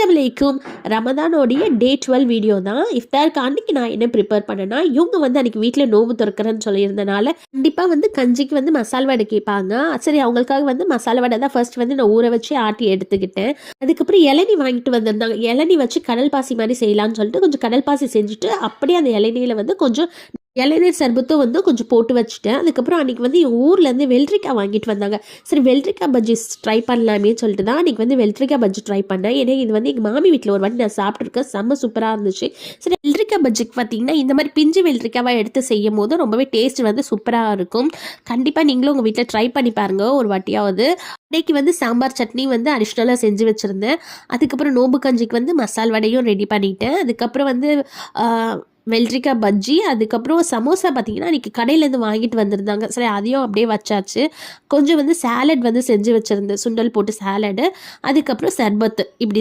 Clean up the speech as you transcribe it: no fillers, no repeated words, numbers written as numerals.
அஸ்ஸலாமு ரமதானோடைய டே 12 வீடியோ தான். இஃப்தாருக்கு அன்னைக்கு நான் என்ன ப்ரிப்பேர் பண்ணேன்னா, இவங்க வந்து அன்னைக்கு வீட்டில் நோம்பு திறக்கிறேன்னு சொல்லியிருந்தனால கண்டிப்பாக வந்து கஞ்சிக்கு வந்து மசால் வடை கேட்பாங்க. சரி அவங்களுக்காக வந்து மசாலா வடை தான் ஃபர்ஸ்ட் வந்து நான் ஊற வச்சு ஆட்டி எடுத்துக்கிட்டேன். அதுக்கப்புறம் இளநீ வாங்கிட்டு வந்திருந்தாங்க. இளநீ வச்சு கடல் பாசி மாதிரி செய்யலாம்னு சொல்லிட்டு கொஞ்சம் கடல் பாசி செஞ்சுட்டு அப்படியே அந்த இளநீல வந்து கொஞ்சம் இளநீர் சர்பத்தும் வந்து கொஞ்சம் போட்டு வச்சுட்டேன். அதுக்கப்புறம் அன்றைக்கி வந்து எங்கள் ஊர்லேருந்து வெள்ளரிக்காய் வாங்கிட்டு வந்தாங்க. சரி வெள்ளரிக்காய் பஜ்ஜி ட்ரை பண்ணலாமே சொல்லிட்டு தான் அன்றைக்கி வந்து வெள்ளரிக்காய் பஜ்ஜி ட்ரை பண்ணேன். ஏன்னா இது வந்து எங்கள் மாமி வீட்டில் ஒரு வாட்டி நான் சாப்பிட்ருக்கேன். செம்ம சூப்பராக இருந்துச்சு. சரி வெள்ளரிக்காய் பஜ்ஜிக்கு பார்த்தீங்கன்னா இந்த மாதிரி பிஞ்சு வெள்ளரிக்காவாக எடுத்து செய்யும் போது ரொம்பவே டேஸ்ட் வந்து சூப்பராக இருக்கும். கண்டிப்பாக நீங்களும் உங்கள் வீட்டில் ட்ரை பண்ணி பாருங்கள் ஒரு வாட்டியாவது. அன்றைக்கி வந்து சாம்பார் சட்னி வந்து அடிஷ்னலாக செஞ்சு வச்சுருந்தேன். அதுக்கப்புறம் நோம்பு கஞ்சிக்கு வந்து மசால் வடையும் ரெடி பண்ணிட்டேன். அதுக்கப்புறம் வந்து வெள்ளரிக்காய் பஜ்ஜி, அதுக்கப்புறம் சமோசா பார்த்தீங்கன்னா அன்றைக்கி கடையிலேருந்து வாங்கிட்டு வந்திருந்தாங்க. சரி அதையும் அப்படியே வச்சாச்சு. கொஞ்சம் வந்து சாலட் வந்து செஞ்சு வச்சுருந்தேன். சுண்டல் போட்டு சாலடு, அதுக்கப்புறம் சர்பத்து இப்படி